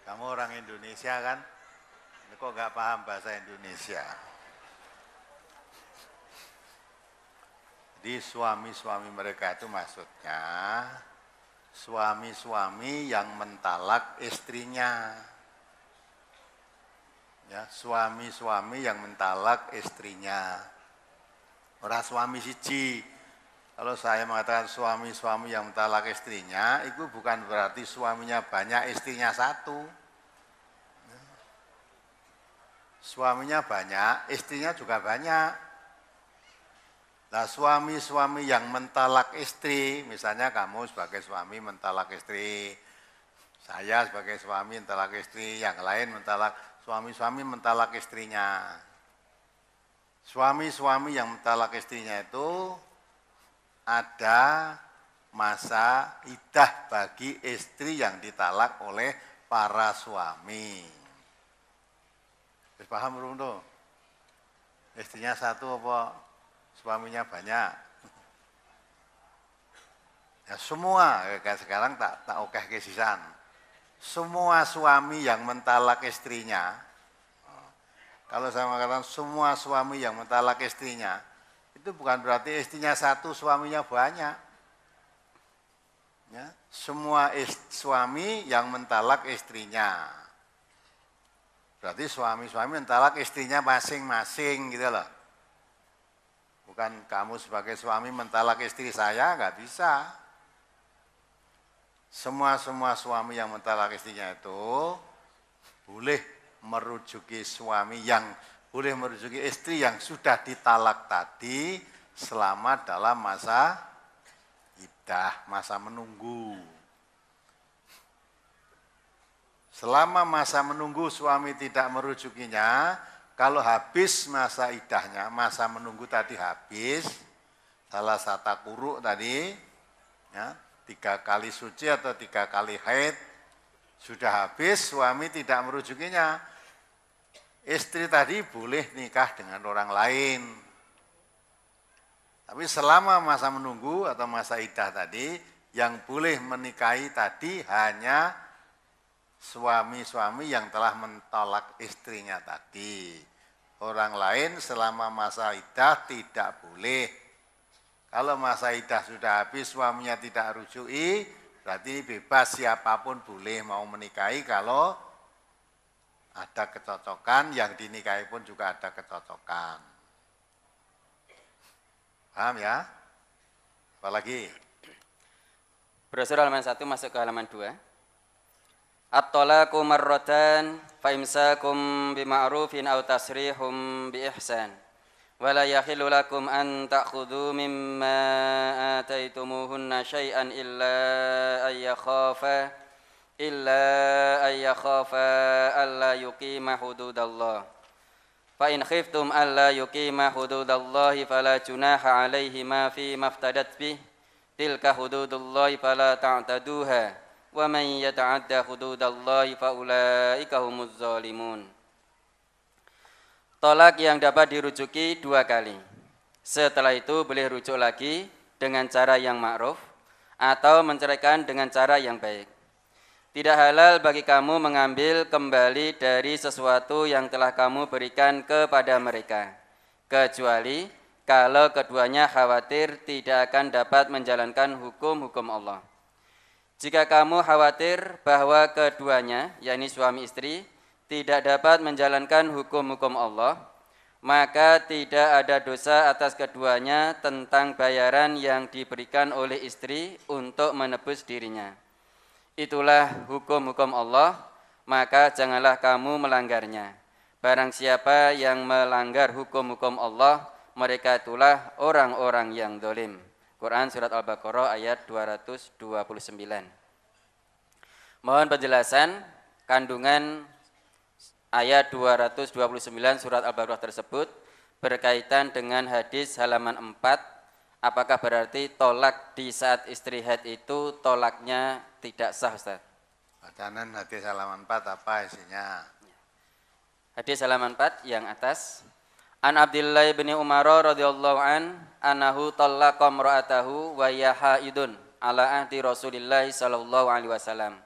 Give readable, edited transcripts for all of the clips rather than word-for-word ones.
Kamu orang Indonesia kan? Kok nggak paham bahasa Indonesia? Jadi suami-suami mereka itu maksudnya suami-suami yang mentalak istrinya. Ya, suami-suami yang mentalak istrinya. Orang suami siji. Kalau saya mengatakan suami-suami yang mentalak istrinya, itu bukan berarti suaminya banyak, istrinya satu. Suaminya banyak, istrinya juga banyak. Nah, suami-suami yang mentalak istri, misalnya kamu sebagai suami mentalak istri, saya sebagai suami mentalak istri, yang lain mentalak, suami-suami mentalak istrinya. Suami-suami yang mentalak istrinya itu ada masa iddah bagi istri yang ditalak oleh para suami. Paham belum tuh? Istrinya satu apa suaminya banyak? Ya semua, kayak sekarang tak oke kesisan. Semua suami yang mentalak istrinya, kalau saya mengatakan semua suami yang mentalak istrinya, itu bukan berarti istrinya satu, suaminya banyak. Ya, semua suami yang mentalak istrinya. Berarti suami-suami mentalak istrinya masing-masing gitu loh. Bukan kamu sebagai suami mentalak istri saya, nggak bisa. Semua suami yang mentalak istrinya itu boleh merujuki istri yang sudah ditalak tadi selama dalam masa iddah, masa menunggu. Selama masa menunggu suami tidak merujukinya, kalau habis masa iddahnya, masa menunggu tadi habis, salah satu kuruk tadi, ya, 3 kali suci atau 3 kali haid, sudah habis suami tidak merujukinya, istri tadi boleh nikah dengan orang lain. Tapi selama masa menunggu atau masa iddah tadi, yang boleh menikahi tadi hanya suami-suami yang telah mentolak istrinya tadi. Orang lain selama masa iddah tidak boleh. Kalau masa iddah sudah habis, suaminya tidak rujui, berarti bebas siapapun boleh mau menikahi kalau ada kecocokan, yang dinikahi pun juga ada kecocokan. Paham ya? Apalagi? Brosur halaman 1 masuk ke halaman 2. At-talaqu marratan fa imsakum bima'rufin aw tasrihum bi ihsan. Wa la yahillu lakum an ta'khudhu mimma ataitumuhunna syai'an illa ay yakhafa alla yuqima hududallah. Fa in khiftum alla yuqima hududallahi fala junaha alaihima fi maftadat bih. Tilka hududullahi fala ta'taduha. Wa man yata'adda hududallahi fa ulaika humuz zalimun. Tolak yang dapat dirujuki 2 kali. Setelah itu boleh rujuk lagi dengan cara yang ma'ruf atau menceraikan dengan cara yang baik. Tidak halal bagi kamu mengambil kembali dari sesuatu yang telah kamu berikan kepada mereka, kecuali kalau keduanya khawatir tidak akan dapat menjalankan hukum-hukum Allah. Jika kamu khawatir bahwa keduanya, yakni suami istri, tidak dapat menjalankan hukum-hukum Allah, maka tidak ada dosa atas keduanya tentang bayaran yang diberikan oleh istri untuk menebus dirinya. Itulah hukum-hukum Allah, maka janganlah kamu melanggarnya. Barang siapa yang melanggar hukum-hukum Allah, mereka itulah orang-orang yang zalim. Quran Surat Al-Baqarah ayat 229. Mohon penjelasan kandungan ayat 229 Surat Al-Baqarah tersebut berkaitan dengan hadis halaman 4. Apakah berarti tolak di saat istri haid itu tolaknya tidak sah, Ustaz? Bacaan hadis halaman 4 apa isinya? Hadis halaman 4 yang atas. An Abdillah bin Umar radhiyallahu anhu talaqa imra'atahu wa hiya haidun ala ahdi Rasulillah sallallahu alaihi wasallam.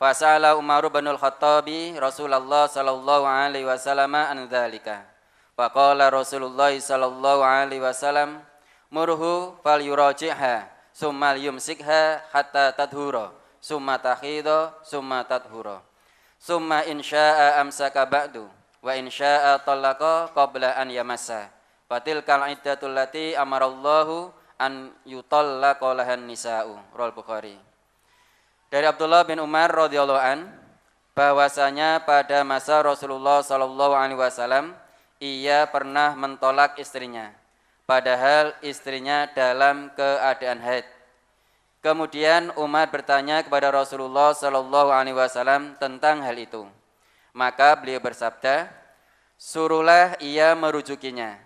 Fasa'ala Umar bin Al-Khattabi Rasulullah sallallahu alaihi wasallam an dzalika. Faqala Rasulullah sallallahu alaihi wasallam murhu falyuraji'ha summa yumsikha hatta tadhura summa takhidha summa tadhura summa insya'a amsaka ba'du wa insya'a talaqa qabla an yamassa fatilkal iddatul lati amarallahu an yutallaqa lahan nisa'u. Rawal Bukhari. Dari Abdullah bin Umar radhiyallahu an bahwasanya pada masa Rasulullah sallallahu alaihi wasallam ia pernah mentolak istrinya padahal istrinya dalam keadaan haid. Kemudian Umar bertanya kepada Rasulullah sallallahu alaihi wasallam tentang hal itu. Maka beliau bersabda, "Suruhlah ia merujukinya.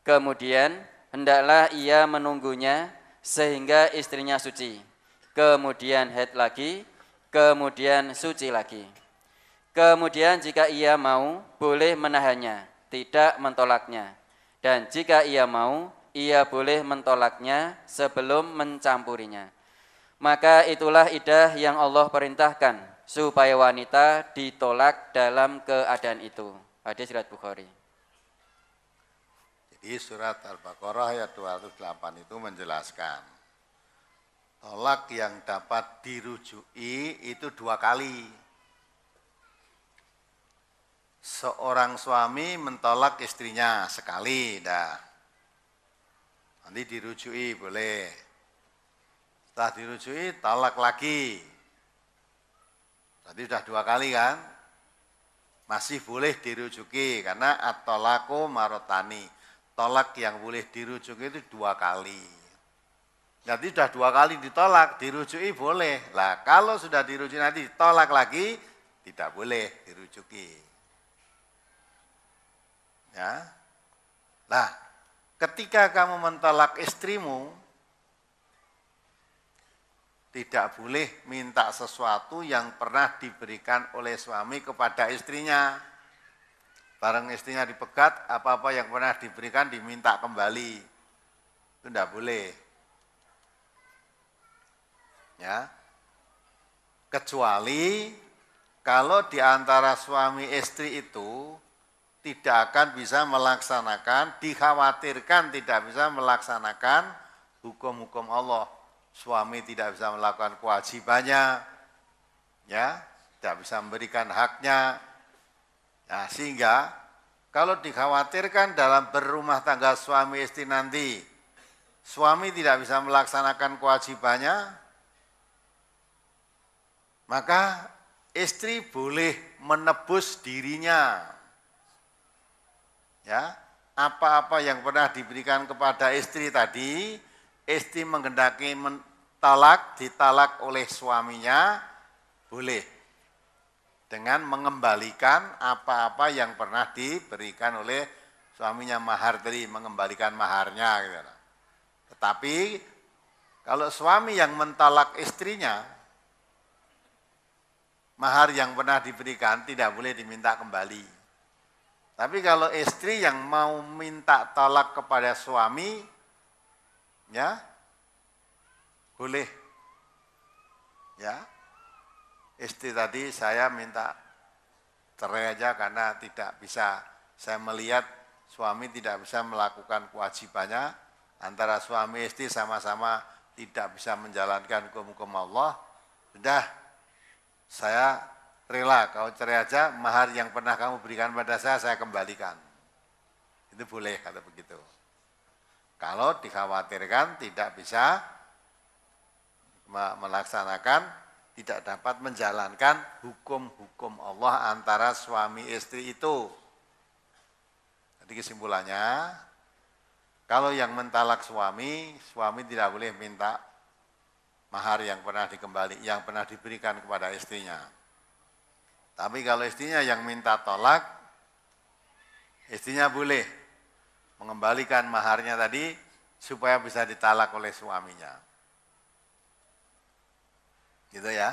Kemudian hendaklah ia menunggunya sehingga istrinya suci. Kemudian haid lagi, kemudian suci lagi. Kemudian jika ia mau, boleh menahannya, tidak mentolaknya. Dan jika ia mau, ia boleh mentolaknya sebelum mencampurinya. Maka itulah iddah yang Allah perintahkan supaya wanita ditolak dalam keadaan itu." Hadis riwayat Bukhari. Jadi surat Al-Baqarah ayat 208 itu menjelaskan tolak yang dapat dirujui itu 2 kali. Seorang suami mentolak istrinya sekali, dah. Nanti dirujui boleh. Setelah dirujui, tolak lagi. Tadi sudah 2 kali kan? Masih boleh dirujuki karena at-tolaku marotani. Tolak yang boleh dirujuki itu 2 kali. Nanti sudah 2 kali ditolak, dirujui boleh. Lah kalau sudah dirujuki nanti ditolak lagi, tidak boleh dirujuki. Ya. Lah, ketika kamu mentolak istrimu, tidak boleh minta sesuatu yang pernah diberikan oleh suami kepada istrinya. Bareng istrinya dipegat, apa-apa yang pernah diberikan diminta kembali. Itu tidak boleh. Ya. Kecuali kalau di antara suami istri itu tidak akan bisa melaksanakan, dikhawatirkan tidak bisa melaksanakan hukum-hukum Allah. Suami tidak bisa melakukan kewajibannya, ya, tidak bisa memberikan haknya. Nah, sehingga kalau dikhawatirkan dalam berumah tangga suami istri nanti, suami tidak bisa melaksanakan kewajibannya, maka istri boleh menebus dirinya. Ya, apa-apa yang pernah diberikan kepada istri tadi, istri menghendaki ditalak oleh suaminya, boleh dengan mengembalikan apa-apa yang pernah diberikan oleh suaminya, mahar tadi, mengembalikan maharnya. Gitu. Tetapi kalau suami yang mentalak istrinya, mahar yang pernah diberikan tidak boleh diminta kembali. Tapi kalau istri yang mau minta talak kepada suami, ya, boleh. Ya, istri tadi saya minta cerai aja karena tidak bisa, saya melihat suami tidak bisa melakukan kewajibannya, antara suami istri sama-sama tidak bisa menjalankan hukum-hukum Allah, sudah saya rela kau cerai aja, mahar yang pernah kamu berikan pada saya kembalikan. Itu boleh kata begitu. Kalau dikhawatirkan tidak bisa melaksanakan, tidak dapat menjalankan hukum-hukum Allah antara suami istri itu. Jadi kesimpulannya, kalau yang mentalak suami, suami tidak boleh minta mahar yang pernah diberikan kepada istrinya. Tapi kalau istrinya yang minta tolak, istrinya boleh mengembalikan maharnya tadi supaya bisa ditalak oleh suaminya. Gitu ya.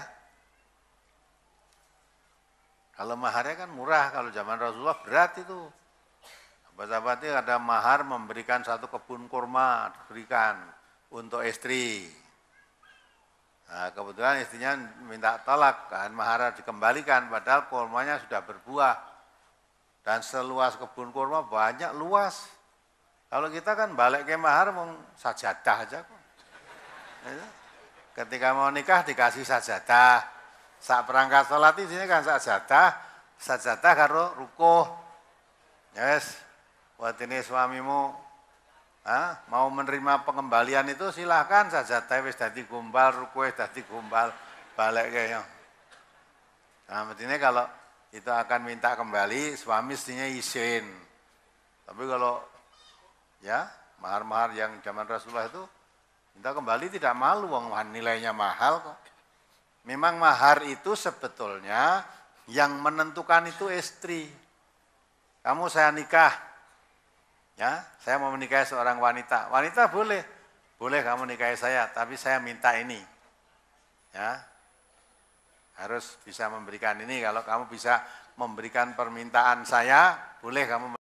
Kalau maharnya kan murah, kalau zaman Rasulullah berat itu. Sahabat-sahabatnya ada mahar memberikan 1 kebun kurma, diberikan untuk istri. Nah, kebetulan istrinya minta tolak, kan mahar dikembalikan, padahal kurmanya sudah berbuah. Dan seluas kebun kurma banyak luas. Kalau kita kan balik ke mahar mau sajadah aja kok. Ketika mau nikah dikasih sajadah. Sak perangkat sholat di sini kan sajadah karo rukuh. Yes, buat ini suamimu mau menerima pengembalian itu silahkan sajadah wis dadi gombal, rukuh dadi gombal, balik kayaknya. Nah, artinya kalau itu akan minta kembali, suami istrinya izin. Tapi kalau ya mahar-mahar yang zaman Rasulullah itu minta kembali tidak malu, wong nilainya mahal kok. Memang mahar itu sebetulnya yang menentukan itu istri. Kamu saya nikah, ya saya mau menikahi seorang wanita. Wanita boleh kamu nikahi saya, tapi saya minta ini, ya harus bisa memberikan ini. Kalau kamu bisa memberikan permintaan saya, boleh kamu